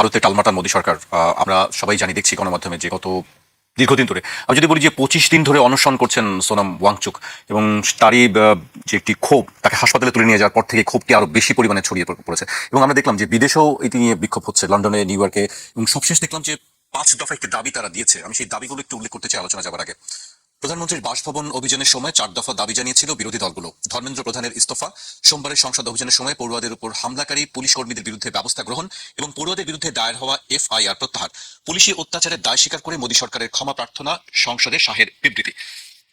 ভারতে টালমাটাল মোদী সরকার। আমরা সবাই জানি, দেখছি গণমাধ্যমে যে গত দীর্ঘদিন ধরে, আমি যদি বলি যে 25 দিন ধরে অনশন করছেন সোনাম ওয়াংচুক, এবং তারই যে একটি ক্ষোভ, তাকে হাসপাতালে তুলে নিয়ে যাওয়ার পর থেকে ক্ষোভটি আরো বেশি পরিমাণে ছড়িয়ে পড়েছে। এবং আমরা দেখলাম যে বিদেশেও এটি নিয়ে বিক্ষোভ হচ্ছে, লন্ডনে, নিউ ইয়র্কে, এবং সবশেষ দেখলাম যে 5 দফা একটি দাবি তারা দিয়েছে। আমি সেই দাবিগুলো একটু উল্লেখ করতে চাই আলোচনা যাবার আগে। প্রধানমন্ত্রীর বাসভবন অভিযানের সময় 4 দফা দাবি জানিয়েছিল বিরোধী দলগুলো। ধর্মেন্দ্র প্রধানের ইস্তফা, সোমবারের সংসদ অভিযানের সময় পড়ুয়াদের উপর হামলাকারী পুলিশ কর্মীদের বিরুদ্ধে ব্যবস্থা গ্রহণ এবং পড়ুয়াদের বিরুদ্ধে দায়ের হওয়া এফআইআর প্রত্যাহার, পুলিশি অত্যাচারের দায় স্বীকার করে মোদী সরকারের ক্ষমা প্রার্থনা, সংসদে শাহের বিবৃতি।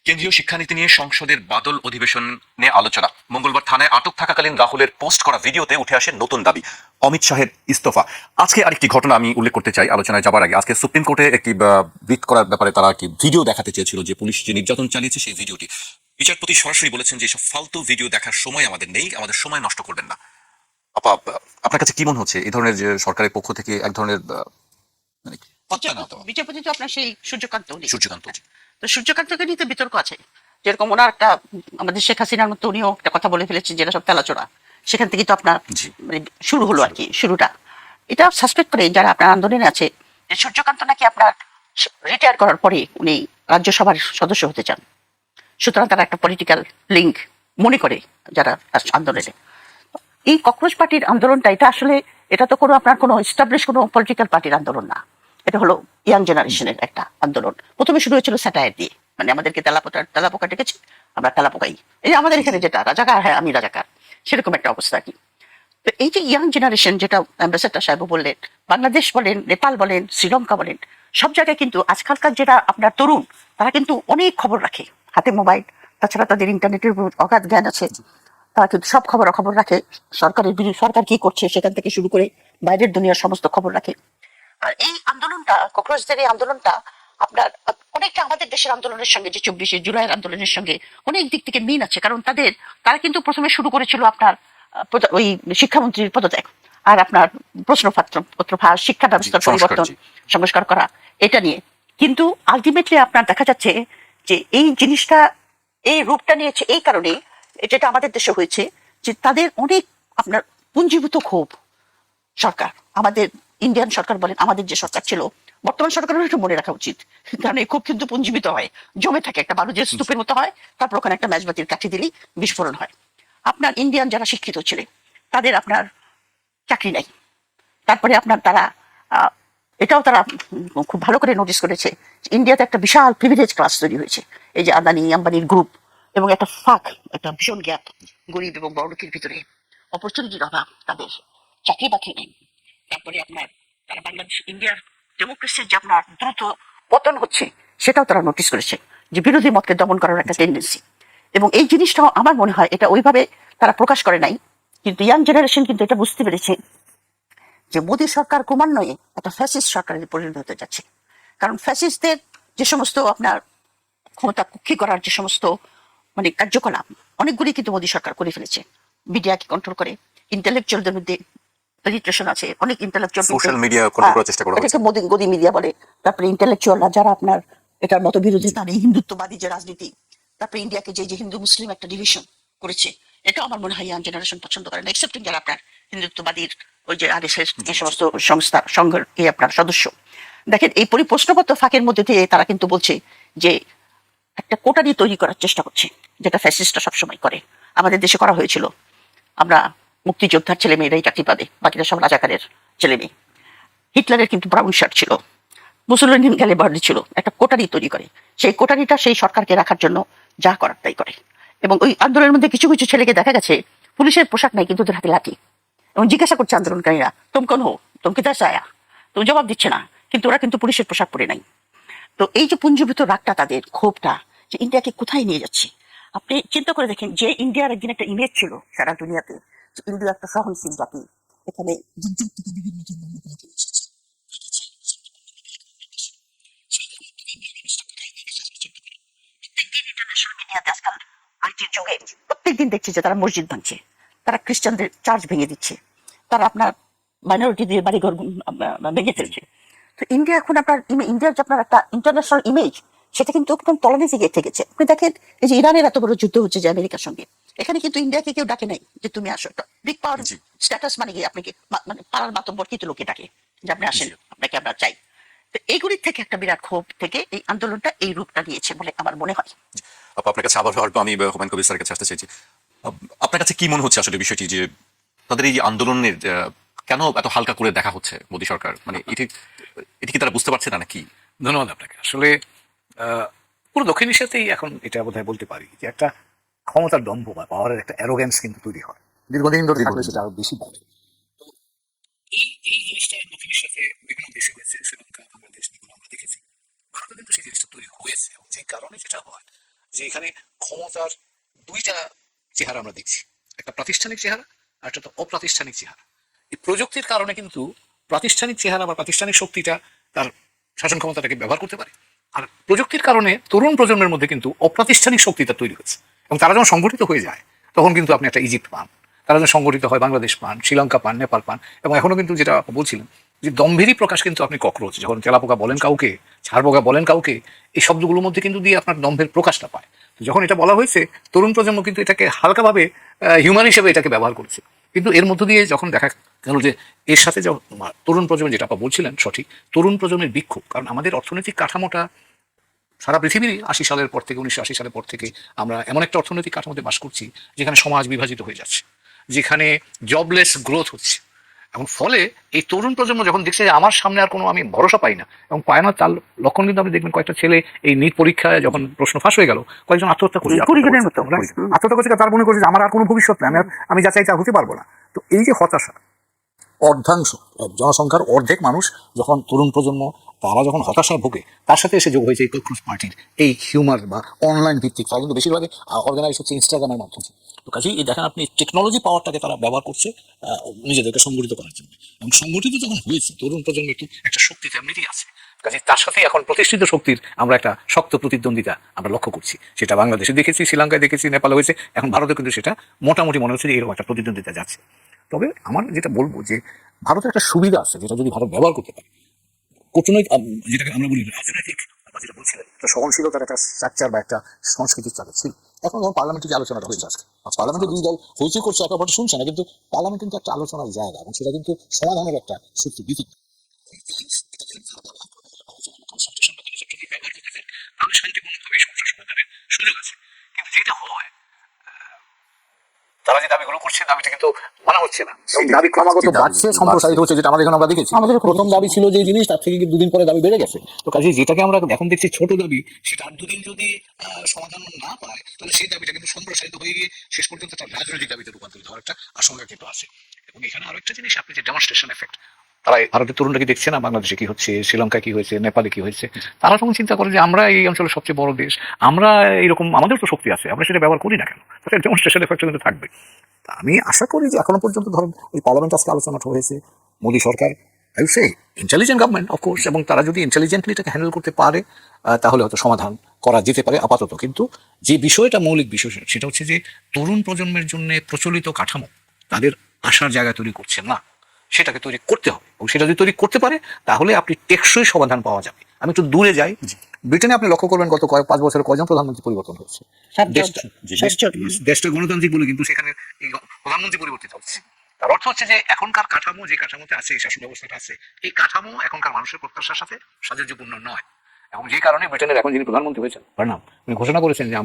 কেন্দ্রীয় শিক্ষানীতি নিয়ে সংসদের বাদল অধিবেশনে আলোচনা। মঙ্গলবার থানায় আটক থাকাকালীন রাহুলের পোস্ট করা ভিডিওতে উঠে আসে নতুন দাবি, অমিত শাহের ইস্তফা। আজকে আরেকটি ঘটনা আমি উল্লেখ করতে চাই আলোচনায় যাবার আগে। আজকে সুপ্রিম কোর্টে একটি ব্রিফ করার ব্যাপারে তারা একটি ভিডিও দেখাতে চেয়েছিল, যে পুলিশ যে নির্যাতন চালিয়েছে সেই ভিডিওটি। বিচারপতি সরাসরি বলেছেন যে এসব ফালতু ভিডিও দেখার সময় আমাদের নেই, আমাদের সময় নষ্ট করবেন না। আপা, আপনার কাছে কি মনে হচ্ছে এই ধরনের যে সরকারের পক্ষ থেকে এক ধরনের মানে পাত্তা না দেওয়া? বিচারপতি তো আপনার সেই সূর্যকান্ত সূর্যকান্ত, তো সূর্যকান্তকে নিয়ে তো বিতর্ক আছে। যেরকম ওনার একটা, আমাদের শেখ হাসিনার মতো উনিও একটা কথা বলে ফেলেছেন যেটা সব তেলাচোরা। সেখান থেকে তো আপনার মানে শুরু হলো আর কি, শুরুটা। এটা সাসপেক্ট করে যারা আপনার আন্দোলনে আছে, যে সূর্যকান্ত নাকি আপনার রিটায়ার করার পরে উনি রাজ্যসভার সদস্য হতে চান। সুতরাং তারা একটা পলিটিক্যাল লিঙ্ক মনে করে যারা আন্দোলনে। এই ককরোচ পার্টির আন্দোলনটা, এটা আসলে এটা তো কোনো আপনার কোনো এস্টাবলিশ কোনো পলিটিক্যাল পার্টির আন্দোলন না। এটা হলো ইয়াং জেনারেশনের একটা আন্দোলন। প্রথমে শুরু হয়েছিল স্যাটায়ার দিয়ে, মানে আমাদেরকে তেলাপোকা ডেকেছে, আমরা তেলাপোকাই, এই যে আমাদের এখানে যেটা রাজাকার, হ্যাঁ আমি রাজাকার, সেরকম একটা অবস্থা কি। তো এই যে ইয়াং জেনারেশন, যেটা অ্যাম্বাসেডর সাহেব বললেন, বাংলাদেশ বলেন, নেপাল বলেন, শ্রীলঙ্কা বলেন, সব জায়গায় কিন্তু আজকালকার যেটা আপনার তরুণ, তারা কিন্তু অনেক খবর রাখে, হাতে মোবাইল, তাছাড়া তাদের ইন্টারনেটের অগাধ জ্ঞান আছে। তারা কিন্তু সব খবর রাখে, সরকারের বিরুদ্ধে সরকার কি করছে সেখান থেকে শুরু করে বাইরের দুনিয়ার সমস্ত খবর রাখে। আর এই আন্দোলনটা, ককরোচদের এই আন্দোলনটা আপনার অনেকটা আমাদের দেশের আন্দোলনের সঙ্গে, যে 24শে জুলাইয়ের আন্দোলনের সঙ্গে অনেক দিক থেকে মিল আছে। কারণ তারা কিন্তু প্রথমে শুরু করেছিল আপনার ওই শিক্ষামন্ত্রীর পদত্যাগ, আর আপনার প্রশ্নপত্র ফাঁস, শিক্ষা ব্যবস্থার পরিবর্তন, সংস্কার করা, এটা নিয়ে। কিন্তু আলটিমেটলি আপনার দেখা যাচ্ছে যে এই জিনিসটা এই রূপটা নিয়েছে এই কারণে, যেটা আমাদের দেশে হয়েছে, যে তাদের অনেক আপনার পুঞ্জীভূত ক্ষোভ। সরকার, আমাদের ইন্ডিয়ান সরকার বলেন, আমাদের যে সরকার ছিল, বর্তমান সরকারের একটু মনে রাখা উচিত, কারণ এই ক্ষোভ কিন্তু পুঞ্জীবিত হয়, জমে থাকে, একটা বারুদের স্তূপের মতো হয়, তারপর ওখানে একটা ম্যাচবাতির কাঠি দিলেই বিস্ফোরণ হয়। আপনার ইন্ডিয়ান যারা শিক্ষিত ছিলেন, তাদের আপনার চাকরি নাই। তারপরে আপনার তারা এটাও তারা খুব ভালো করে নোটিস করেছে, ইন্ডিয়াতে একটা বিশাল প্রিভিলেজ ক্লাস তৈরি হয়েছে, এই যে আদানি আম্বানির গ্রুপ, এবং একটা ফাঁক, একটা ভীষণ গ্যাপ গরিব এবং বড়লোকের ভিতরে, অপরচুনিটির অভাব, তাদের চাকরি বাকরি নেই। তারপরে আপনার তারা বাংলাদেশ, ইন্ডিয়ার ডেমোক্রেসির যে আপনার দ্রুত পতন হচ্ছে, সেটাও তারা নোটিস করেছে, যে বিরোধী মতকে দমন করার একটা টেন্ডেন্সি। এবং এই জিনিসটাও আমার মনে হয় এটা ওইভাবে তারা প্রকাশ করে নাই, কিন্তু ইয়াং জেনারেশন কিন্তু এটা বুঝতে পেরেছে যে মোদী সরকার ক্রমান্বয়ে একটা ফ্যাসিস্ট সরকারে পরিণত হতে যাচ্ছে। কারণ ফ্যাসিস্টদের যে সমস্ত আপনার ক্ষমতা কুক্ষি করার যে সমস্ত মানে কার্যকলাপ, অনেকগুলি কিন্তু মোদী সরকার করে ফেলেছে। মিডিয়াকে কন্ট্রোল করে, ইন্টেলেকচুয়ালদের মধ্যে পেনিট্রেশন আছে, অনেক ইন্টেলেকচুয়াল, সোশ্যাল মিডিয়া কন্ট্রোল করার চেষ্টা করা হচ্ছে, এটাকে গদি মিডিয়া বলে। তারপরে ইন্টেলেকচুয়ালরা যারা আপনার এটার মত বিরোধী, তার এই হিন্দুত্ববাদী যে রাজনীতি, তারপরে ইন্ডিয়াকে যে হিন্দু মুসলিম একটা ডিভিশন করেছে, এটা আমার মনে হয় ইয়াং জেনারেশন পছন্দ করে না, এক্সেপ্টিং যারা আপনার হিন্দুত্ববাদীর ওই যে আরএসএস এই সমস্ত সংস্থা সংঘের এই আপনার সদস্য। দেখেন, এই প্রশ্নপত্র ফাঁকের মধ্যে দিয়ে তারা কিন্তু বলছে যে একটা কোটারি তৈরি করার চেষ্টা করছে, যেটা ফ্যাসিস্টরা সবসময় করে, আমাদের দেশে করা হয়েছিল। আমরা মুক্তিযোদ্ধার ছেলে মেয়েরাই চাকরি পাবে, বাকিরা সব রাজাকারের ছেলে মেয়ে। হিটলারের কিন্তু ব্রাউন শার্ট ছিল, মুসলিম গ্যালিবার্ড ছিল, একটা কোটারি তৈরি করে, সেই কোটারিটা সেই সরকারকে রাখার জন্য যা করার তাই করে। এবং ওই আন্দোলনের মধ্যে কিছু কিছু ছেলেকে দেখা গেছে পুলিশের পোশাক নাই, কিন্তু ওদের হাতে লাঠি, এবং জিজ্ঞাসা করছে আন্দোলনকারীরা, তুম কোন হো, তুম কিতা আয়া, তো জবাব দিচ্ছে না, কিন্তু ওরা কিন্তু পুলিশের পোশাক পরে নাই। তো এই যে পুঞ্জীভূত রাগটা, তাদের ক্ষোভটা, যে ইন্ডিয়াকে কোথায় নিয়ে যাচ্ছে। আপনি চিন্তা করে দেখেন, যে ইন্ডিয়ার একদিন একটা ইমেজ ছিল সারা দুনিয়াতে, যে ইন্ডিয়া একটা সহনশীল জাতি, এখানে যুগ যুগ থেকে বিভিন্ন ইন্টারন্যাশনাল মিডিয়াতে আজকাল আইটির যুগে প্রত্যেকদিন দেখছি যে তারা মসজিদ ভাঙছে, তারা খ্রিস্টানদের চার্চ ভেঙে দিচ্ছে, তারা আপনার মাইনরিটিদের বাড়িঘর ভেঙে ফেলছে। তো ইন্ডিয়া এখন আপনার ইন্ডিয়ার যে আপনার একটা ইন্টারন্যাশনাল ইমেজ, সেটা কিন্তু একদম তলানিতে গিয়ে ঠেকেছে। আপনি দেখেন, এই যে ইরানের এত বড় যুদ্ধ হচ্ছে যে আমেরিকার সঙ্গে, এখানে কিন্তু ইন্ডিয়াকে কেউ ডাকে নাই যে তুমি আসো। বিগ পাওয়ার স্ট্যাটাস মানে কি, আপনি কি মানে পাড়ার মাতব্বর কিন্তু লোকে ডাকে, যে আপনি আসেন, আপনাকে আমরা চাই। তো এইগুলির থেকে একটা বিরাট ক্ষোভ থেকে এই আন্দোলনটা এই রূপটা নিয়েছে বলে আমার মনে হয়। আপনার কাছে আবার হয়তো আমি হুমায়ুন কবির স্যারের কাছে আসতে চাইছি। আপনার কাছে কি মনে হচ্ছে আসলে বিষয়টি যে তাদের এই আন্দোলনের কেন এত হালকা করে দেখা হচ্ছে মোদী সরকার, মানে এটি এটি কি তারা বুঝতে পারছে না নাকি? ধন্যবাদ আপনাকে। আসলে পুরো দক্ষিণ এশিয়াতেই এখন এটা বোধহয় বলতে পারি যে একটা ক্ষমতার দম্ভ বা পাওয়ারের একটা অ্যারোগ্যান্স কিন্তু তৈরি হয়, দীর্ঘদিন ধরে থাকলে সেটা আরো বেশি বাড়ে। তো এই জিনিসটা দক্ষিণ এশিয়াতে বিভিন্ন দেশে হয়েছে, শ্রীলঙ্কা, বাংলাদেশ, যেগুলো আমরা দেখেছি। ভারতে কিন্তু সেই জিনিসটা তৈরি হয়েছে, এবং যে কারণে যেটা হয় যে এখানে ক্ষমতার দুইটা চেহারা আমরা দেখছি, একটা প্রাতিষ্ঠানিক চেহারা আর একটা তো অপ্রাতিষ্ঠানিক চেহারা। এই প্রযুক্তির কারণে কিন্তু প্রাতিষ্ঠানিক চেহারা বা প্রাতিষ্ঠানিক শক্তিটা তার শাসন ক্ষমতাটাকে ব্যবহার করতে পারে, আর প্রযুক্তির কারণে তরুণ প্রজন্মের মধ্যে কিন্তু অপ্রাতিষ্ঠানিক শক্তিটা তৈরি হয়েছে, এবং তারা যখন সংগঠিত হয়ে যায় তখন কিন্তু আপনি একটা ইজিপ্ট পান, তারা যখন সংগঠিত হয় বাংলাদেশ পান, শ্রীলঙ্কা পান, নেপাল পান, এবং এখনো কিন্তু যেটা বলছিলেন যে দম্ভেরই প্রকাশ কিন্তু আপনি ককরোচ যখন তেলাপোকা বলেন কাউকে, ছাড়পোকা বলেন কাউকে, এই শব্দগুলোর মধ্যে কিন্তু দিয়ে আপনার দম্ভের প্রকাশটা পায়। তো যখন এটা বলা হয়েছে, তরুণ প্রজন্ম কিন্তু এটাকে হালকাভাবে হিউম্যান হিসেবে এটাকে ব্যবহার করছে, কিন্তু এর মধ্য দিয়ে যখন দেখা গেল যে এর সাথে যখন তরুণ প্রজন্ম, যেটা আপনি বলছিলেন সঠিক, তরুণ প্রজন্মের বিক্ষোভ, কারণ আমাদের অর্থনৈতিক কাঠামোটা সারা পৃথিবীরই 80 সালের পর থেকে 1980 সালের পর থেকে আমরা এমন একটা অর্থনৈতিক কাঠামোতে বাস করছি যেখানে সমাজ বিভাজিত হয়ে যাচ্ছে, যেখানে জবলেস গ্রোথ হচ্ছে, এবং ফলে এই তরুণ প্রজন্ম যখন দেখছে যে আমার সামনে আর কোনো আমি ভরসা পাই না, এবং পায় না, তার লক্ষণ কিন্তু আপনি দেখবেন কয়েকটা ছেলে এই নিট পরীক্ষায় যখন প্রশ্ন ফাঁস হয়ে গেল, কয়েকজন আত্মহত্যা করছে, আত্মহত্যা করছে, তার মনে করছে যে আমার আর কোনো ভবিষ্যৎ নেই, আমি যা চাই তা হতে পারবো না। তো এই যে হতাশা, অর্ধাংশ জনসংখ্যার অর্ধেক মানুষ যখন তরুণ প্রজন্ম, তারা যখন হতাশায় ভোগে, তার সাথে এসে যোগ হয়েছে এই ককরোচ পার্টির এই হিউমার বা অনলাইন ভিত্তিক, তারা কিন্তু বেশিরভাগ অর্গানাইজ হচ্ছে ইনস্টাগ্রামের মাধ্যমে। তো কাজেই এই দেখেন আপনি টেকনোলজি পাওয়ারটাকে তারা ব্যবহার করছে নিজেদেরকে সংগঠিত করার জন্য, এবং সংগঠিত যখন হয়েছে তরুণ প্রজন্মের একটু একটা শক্তি এমনিতেই আছে, কাজে তার সাথে এখন প্রতিষ্ঠিত শক্তির আমরা একটা শক্ত প্রতিদ্বন্দ্বিতা আমরা লক্ষ্য করছি। সেটা বাংলাদেশে দেখেছি, শ্রীলঙ্কায় দেখেছি, নেপালে হয়েছে, এখন ভারতে কিন্তু সেটা মোটামুটি মনে হচ্ছে যে এরকম একটা প্রতিদ্বন্দ্বিতা যাচ্ছে। তবে আমার যেটা বলবো যে ভারতের একটা সুবিধা আছে, যেটা যদি ভারত ব্যবহার করতে পারে, কূটনৈতিক যেটাকে আমরা বলি রাজনৈতিক, যেটা বলছিলেন একটা সহনশীলতার একটা স্ট্রাকচার বা একটা সংস্কৃতির চালে ছিল। এখন যখন পার্লামেন্টে যে আলোচনাটা হয়েছে আজকে, পার্লামেন্টে দুই দল হইচই করছে, একে অপরটা শুনছে না, কিন্তু পার্লামেন্ট কিন্তু একটা আলোচনার জায়গা, এবং সেটা কিন্তু সমাধানের একটা সত্যি বিধি। তাহলে শান্তিপূর্ণভাবে সমস্যা সমাধানের সুযোগ আছে, কিন্তু যেটা হয় তারা যে দাবিগুলো করছে, দাবিটা কিন্তু মানা হচ্ছে না, দাবি ক্রমাগত বাড়ছে, সম্প্রসারিত হচ্ছে, যেটা আমাদের এখন আমরা দেখেছি। আমাদের প্রথম দাবি ছিল যে জিনিস, তার থেকে কিন্তু দুদিন পরে দাবি বেড়ে গেছে। তো কাজে যেটাকে আমরা এখন দেখছি ছোট দাবি, সেটা আর দুদিন যদি সমাধান না পায়, তাহলে সেই দাবিটা কিন্তু সম্প্রসারিত হয়ে গিয়ে শেষ পর্যন্ত একটা রাজনৈতিক দাবিতে রূপান্তরিত হওয়ার একটা আশঙ্কা কিন্তু আছে। এবং এখানে আরো একটা জিনিস, আপনি যে ডেমনস্ট্রেশন এফেক্ট, তারা ভারতের তরুণরা কি দেখছে না বাংলাদেশে কি হচ্ছে, শ্রীলঙ্কায় কি হয়েছে, নেপালে কি হয়েছে, তারা তখন চিন্তা করে যে আমরা এই অঞ্চলের সবচেয়ে বড় দেশ, আমরা এইরকম, আমাদের তো শক্তি আছে, আমরা সেটা ব্যবহার করি না কেন, তাদের ডেমনস্ট্রেশন এফেক্ট কিন্তু থাকবে। আমি আশা করি যে এখনো পর্যন্ত ধরুন এই পার্লামেন্ট আজকে আলোচনাটা হয়েছে, মোদী সরকার I say intelligent government of course, এবং তারা যদি ইন্টেলিজেন্টলি এটাকে হ্যান্ডেল করতে পারে, তাহলে হয়তো সমাধান করা যেতে পারে আপাতত। কিন্তু যে বিষয়টা মৌলিক বিষয়, সেটা হচ্ছে যে তরুণ প্রজন্মের জন্য প্রচলিত কাঠামো তাদের আশার জায়গা তৈরি করছে না, সেটাকে তৈরি করতে হবে, এবং সেটা যদি তৈরি করতে পারে তাহলে আপনি টেকসই সমাধান পাওয়া যাবে। আমি একটু দূরে যাই, ব্রিটেনে আপনি লক্ষ্য করবেন গত 5 বছরে কয়জন প্রধানমন্ত্রী পরিবর্তন হচ্ছে। দেশটা গণতান্ত্রিক বলে কিন্তু সেখানে প্রধানমন্ত্রী পরিবর্তিত হচ্ছে। তার অর্থ হচ্ছে যে এখনকার কাঠামো, যে কাঠামোতে আছে, শাসন ব্যবস্থাটা আছে, এই কাঠামো এখনকার মানুষের প্রত্যাশার সাথে সাযুজ্যপূর্ণ নয়, এবং যে কারণে ব্রিটেনের এখন যিনি প্রধানমন্ত্রী হয়েছেন বার্নাম, উনি ঘোষণা করেছেন যে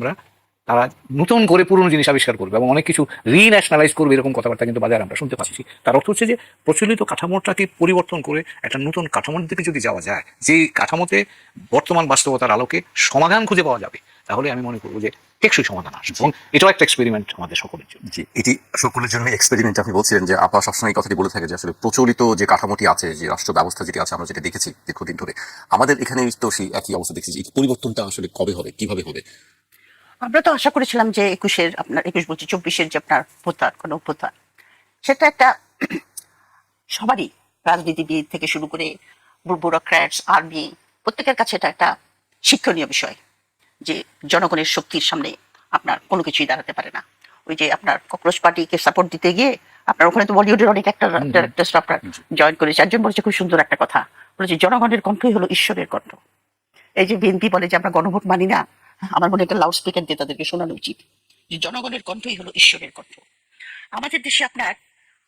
তারা নতুন করে পুরনো জিনিস আবিষ্কার করবে এবং অনেক কিছু রিন্যাশনালাইজ করবে, এরকম কথাবার্তা কিন্তু বাজারে আমরা শুনতে পাচ্ছি। তার অর্থ হচ্ছে যে প্রচলিত কাঠামোটাকে পরিবর্তন করে একটা নতুন কাঠামোর দিকে যদি যাওয়া যায়, যে কাঠামোতে বর্তমান বাস্তবতার আলোকে সমাধান খুঁজে পাওয়া যাবে, তাহলে আমি মনে করবো যে টেকসই সমাধান আসবে, এবং এটাও একটা এক্সপেরিমেন্ট আমাদের সকলের জন্য। জি, এটি সকলের জন্য এক্সপেরিমেন্ট। আপনি বলছিলেন যে আপা সবসময় এই কথাটি বলে থাকে যে আসলে প্রচলিত যে কাঠামোটি আছে, যে রাষ্ট্র ব্যবস্থা যেটি আছে, আমরা যেটা দেখেছি দীর্ঘদিন ধরে, আমাদের এখানে তো সেই একই অবস্থা দেখছি। এই পরিবর্তনটা আসলে কবে হবে, কিভাবে হবে? আমরা তো আশা করেছিলাম যে 21-এর, আপনার 21 বলছি 24-এর যে আপনার অভ্যুত্থান, সেটা একটা সবারই, রাজনীতিবিদ থেকে শুরু করে ব্যুরোক্র্যাটস, আর্মি, প্রত্যেকের কাছে এটা একটা শিক্ষণীয় বিষয় যে জনগণের শক্তির সামনে আপনার কোনো কিছুই দাঁড়াতে পারে না। ওই যে আপনার ককরোচ পার্টিকে সাপোর্ট দিতে গিয়ে আপনার ওখানে তো বলিউডের অনেক একটা ডাইরেক্টর আপনার জয়েন করেছে, একজন বলেছে খুব সুন্দর একটা কথা, বলেছে জনগণের কণ্ঠই হলো ঈশ্বরের কণ্ঠ। এই যে বিএনপি বলে যে আমরা গণভোট মানি না, আমার মনে একটা লাউড স্পিকার দিয়ে তাদেরকে শোনানো উচিত যে জনগণের কণ্ঠই হলো ঈশ্বরের কণ্ঠ। আমাদের দেশে আপনার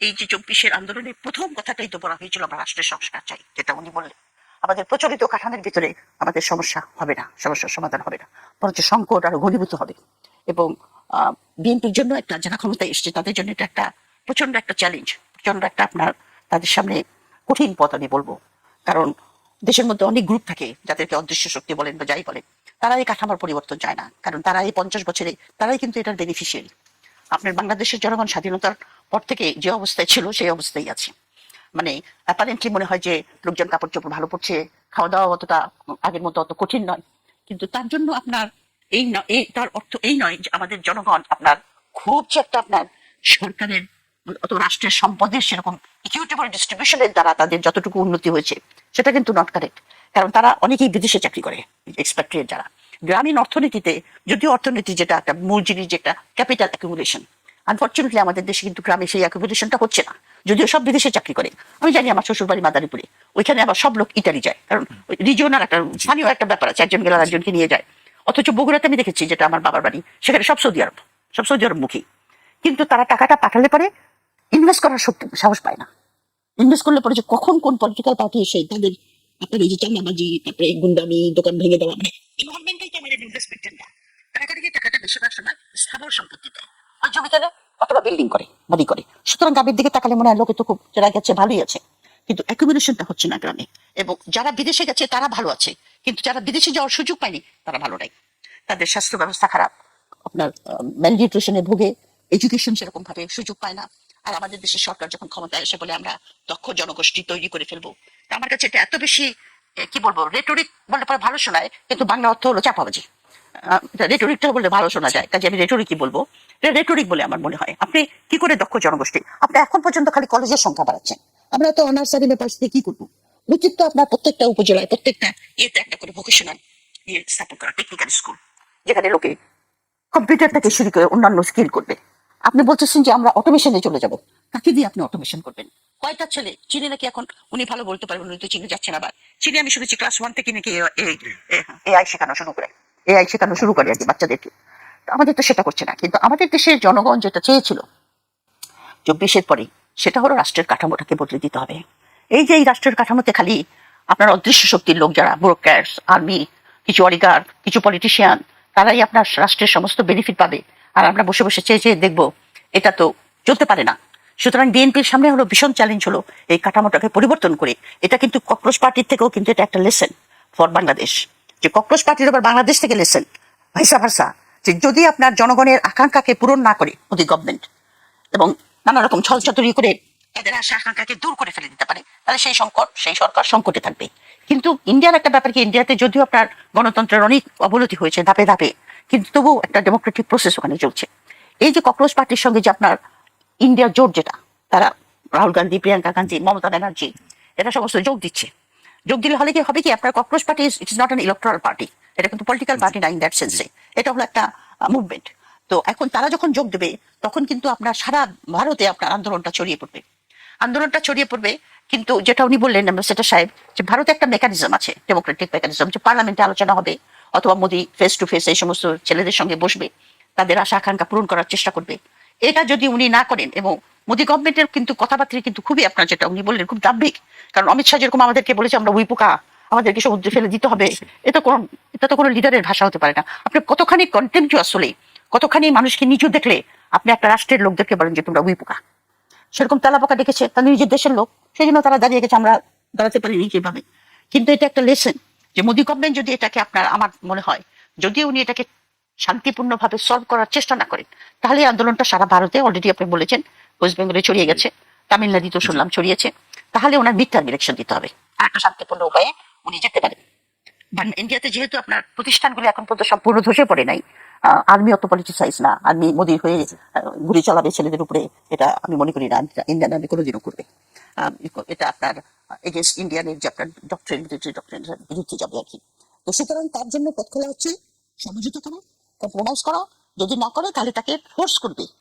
এই যে 24-এর আন্দোলনের প্রথম কথাটাই তো বলা হয়েছিল আমরা রাষ্ট্রের সংস্কার চাই, যেটা উনি বললেন আমাদের প্রচলিত কাঠামোর ভিতরে আমাদের সমস্যা হবে না, সমস্যার সমাধান হবে না, বরঞ্চ সংকট আরো ঘনীভূত হবে। এবং বিএনপির জন্য একটা যারা ক্ষমতায় এসছে তাদের জন্য এটা একটা প্রচন্ড একটা চ্যালেঞ্জ, প্রচন্ড একটা আপনার তাদের সামনে কঠিন পথ আমি বলবো। কারণ দেশের মধ্যে অনেক গ্রুপ থাকে যাদেরকে অদৃশ্য শক্তি বলেন বা যাই বলেন, তারা এই কাঠামোর পরিবর্তন চায় না, কারণ তারা এই 50 বছরে তারাই কিন্তু এটার বেনিফিশিয়ারি। আপনার বাংলাদেশের জনগণ স্বাধীনতার পর থেকে যে অবস্থায় ছিল সেই অবস্থায় আছে। মানে অ্যাপারেন্টলি মনে হয় যে লোকজন কাপড় চোপড় ভালো পড়ছে, খাওয়া দাওয়া অতটা আগের মতো অত কঠিন নয়, কিন্তু তার জন্য আপনার এই তার অর্থ এই নয় যে আমাদের জনগণ আপনার খুব যে একটা আপনার সরকারের অত রাষ্ট্রের সম্পদের সেরকম ইকুইটেবল ডিস্ট্রিবিউশনের দ্বারা তাদের যতটুকু উন্নতি হয়েছে সেটা কিন্তু নট কারেক্ট। কারণ তারা অনেকেই বিদেশে চাকরি করে, এক্সপ্যাট্রিয়েট যারা। গ্রামীণ অর্থনীতিতে যদিও অর্থনীতি যেটা একটা মূল জিনিস, যেটা ক্যাপিটাল অ্যাকুমুলেশন, আনফর্চুনেটলি আমাদের দেশে কিন্তু গ্রামে সেই অ্যাকুমুলেশনটা হচ্ছে না, যদিও সব বিদেশে চাকরি করে। আমি জানি আমার শ্বশুর বাড়ি মাদারীপুরে, ওইখানে আবার সব লোক ইটালি যায়, কারণ রিজিওনাল একটা স্থানীয় একটা ব্যাপার আছে, একজন গেলে একজনকে নিয়ে যায়। অথচ বগুড়াতে আমি দেখেছি, যেটা আমার বাবার বাড়ি, সেখানে সব সৌদি আরব, সব সৌদি আরব মুখী, কিন্তু তারা টাকাটা পাঠালে পরে ইনভেস্ট করার সাহস পায় না। ইনভেস্ট করলে পরে যে কখন কোন পলিটিক্যাল পার্টি এসে তাদের আপনার এই যে চান্দাবাজি, তারপরে গুন্ডামি, দোকান ভেঙে দেওয়া, মানে গভর্নমেন্টই কেমন ইনভেস্টমেন্টের না, টাকাটা বেশিরভাগ সময় স্থাবর সম্পত্তি দেয়, ওই জমিতে অথবা বিল্ডিং করে, বাড়ি করে। সুতরাং গ্রামের দিকে তাকালে মনে হয় লোকে তো খুব যারা গেছে ভালোই আছে, কিন্তু অ্যাকুমুলেশনটা হচ্ছে না গ্রামে। এবং যারা বিদেশে গেছে তারা ভালো আছে, কিন্তু যারা বিদেশে যাওয়ার সুযোগ পায়নি তারা ভালো নাই। তাদের স্বাস্থ্য ব্যবস্থা খারাপ, আপনার ম্যালনিউট্রিশনে ভোগে, এডুকেশন সেরকম ভাবে সুযোগ পায় না। আর আমাদের দেশের সরকার যখন ক্ষমতায় এসে বলে আমরা দক্ষ জনগোষ্ঠী তৈরি করে ফেলবো, তা আমার কাছে এটা এত বেশি কি বলবো, রেটোরিক বললে পরে ভালো শোনায়, কিন্তু বাংলা অর্থ হলো চাপাবাজি। রেটোরিকটা বললে ভালো শোনা যায়, কাজে আমি রেটোরিকই বলবো। রেটোরিক বলে আমার মনে হয় আপনি কি করে দক্ষ জনগোষ্ঠী, আপনি এখন পর্যন্ত খালি কলেজের সংখ্যা বাড়াচ্ছেন, আমরা তো অনার্স আর পেপার দিয়ে কি করবো? উচিত তো আপনার প্রত্যেকটা উপজেলায় প্রত্যেকটা ইয়েতে একটা করে ভোকেশনাল ইয়ে স্থাপন করা, টেকনিক্যাল স্কুল, যেখানে লোকে কম্পিউটার থেকে শুরু করে অন্যান্য স্কিল করবে। আপনি বলতেছেন যে আমরা অটোমেশনে চলে যাব, কাকে দিয়ে আপনি অটোমেশন করবেন? কয়টা ছেলে চীনে নাকি এখন, উনি ভালো বলতে পারবেন, উনি তো চীনে যাচ্ছেন। আবার চীনে আমি শুনেছি ক্লাস 1 থেকে নাকি এআই শেখানো শুরু করে, এআই শেখানো শুরু করে আর কি বাচ্চাদেরকে। তো আমাদের তো সেটা করছে না, কিন্তু আমাদের দেশের জনগণ যেটা চেয়েছিল 24-এর পরে, সেটা হলো রাষ্ট্রের কাঠামোটাকে বদলে দিতে হবে। এই যে এই রাষ্ট্রের কাঠামোতে খালি আপনার অদৃশ্য শক্তির লোক যারা ব্যুরোক্র্যাটস, আর্মি, কিছু অলিগার, কিছু পলিটিশিয়ান, তারাই আপনার রাষ্ট্রের সমস্ত বেনিফিট পাবে, আর আমরা বসে বসে চেয়ে চেয়ে দেখবো, এটা তো চলতে পারে না। সুতরাং বিএনপির সামনে হলো ভীষণ চ্যালেঞ্জ হলো এই কাঠামোটাকে পরিবর্তন করে। এটা কিন্তু ককরোচ পার্টির থেকেও কিন্তু এটা একটা লেসন ফর বাংলাদেশ, যে ককরোচ পার্টির আবার বাংলাদেশ থেকে লেসন ভাইসা ভার্সা, যে যদি আপনার জনগণের আকাঙ্ক্ষাকে পূরণ না করে মোদি গভর্নমেন্ট এবং নানা রকম ছলচাতুরি করে তাদের আশা আকাঙ্ক্ষাকে দূর করে ফেলে দিতে পারে, তাহলে সেই সরকার সংকটে থাকবে। কিন্তু ইন্ডিয়ার একটা ব্যাপার কি, ইন্ডিয়াতে যদিও আপনার গণতন্ত্রের অনেক অবনতি হয়েছে ধাপে ধাপে, কিন্তু তবুও একটা ডেমোক্রেটিক প্রসেস ওখানে চলছে। এই যে ককরোচ পার্টির সঙ্গে যে আপনার ইন্ডিয়া জোট, যেটা তারা রাহুল গান্ধী, প্রিয়াঙ্কা গান্ধী, মমতা ব্যানার্জি, এরা সমস্ত যোগ দিচ্ছে। যোগ দিলে হলে কি হবে কি, আপনার cockroach party it is not an electoral party, এটা কিন্তু পলিটিক্যাল পার্টি না ইন দ্যাট সেন্সে, এটা হলো একটা মুভমেন্ট। তো এখন তারা যখন যোগ দেবে তখন কিন্তু আপনার সারা ভারতে আপনার আন্দোলনটা ছড়িয়ে পড়বে। কিন্তু যেটা উনি বললেন সেটা সাহেব, যে ভারতে একটা মেকানিজম আছে, ডেমোক্রেটিক মেকানিজম, যে পার্লামেন্টে আলোচনা হবে অথবা মোদি ফেস টু ফেস এই সমস্ত ছেলেদের সঙ্গে বসবে, তাদের আশা আকাঙ্ক্ষা পূরণ করার চেষ্টা করবে। এটা যদি উনি না করেন, এবং মোদি গভর্নমেন্টের কিন্তু কথাবার্তা কিন্তু খুবই আপনার যেটা উনি বললেন খুব দাম্ভিক, কারণ অমিত শাহ যেরকম আমাদেরকে বলেছে আমরা উইপোকা, আমাদেরকে সমুদ্রে ফেলে দিতে হবে, এটা তো কোনো লিডারের ভাষা হতে পারে না। আপনি কতখানি কন্টেম্পচুয়াস হলে, কতখানি মানুষকে নিচু দেখলে আপনি একটা রাষ্ট্রের লোকদেরকে বলেন যে তোমরা উইপোকা। সেরকম তেলাপোকা দেখেছে তাদের নিজের দেশের লোক, সেই জন্য তারা দাঁড়িয়ে গেছে, আমরা দাঁড়াতে পারিনি যেভাবে। কিন্তু এটা একটা লেসন, যে মোদি গভর্নমেন্ট যদি এটাকে আপনার, আমার মনে হয় যদি উনি এটাকে শান্তিপূর্ণভাবে সলভ করার চেষ্টা না করেন, তাহলে এই আন্দোলনটা সারা ভারতে অলরেডি আপনি বলেছেন ওয়েস্ট বেঙ্গলে ছড়িয়ে গেছে, তামিলনাড়ু তো শুনলাম ছড়িয়েছে, তাহলে ওনার মিড টার্ম ইলেকশন দিতে হবে, আর একটা শান্তিপূর্ণ উপায়ে উনি যেতে পারেন। ইন্ডিয়াতে যেহেতু আপনার প্রতিষ্ঠানগুলি এখন পর্যন্ত সম্পূর্ণ ধসে পড়ে নাই, আর্মি অত পলিটিসাইজ না, আর্মি মোদির হয়ে গুলি চালাবে ছেলেদের উপরে, এটা আমি মনে করি না ইন্ডিয়ান আর্মি কোনোদিনও করবে। এটা আপনার এগেনস্ট ইন্ডিয়ানের যে আপনার ডক্ট্রিন, মিলিটারি ডক্ট্রিন বিরুদ্ধে যাবে আর কি। তো সুতরাং তার জন্য পথ খোলা হচ্ছে সমঝোতা করা, কম্প্রোমাইজ করা, যদি না করে তাহলে তাকে ফোর্স করবে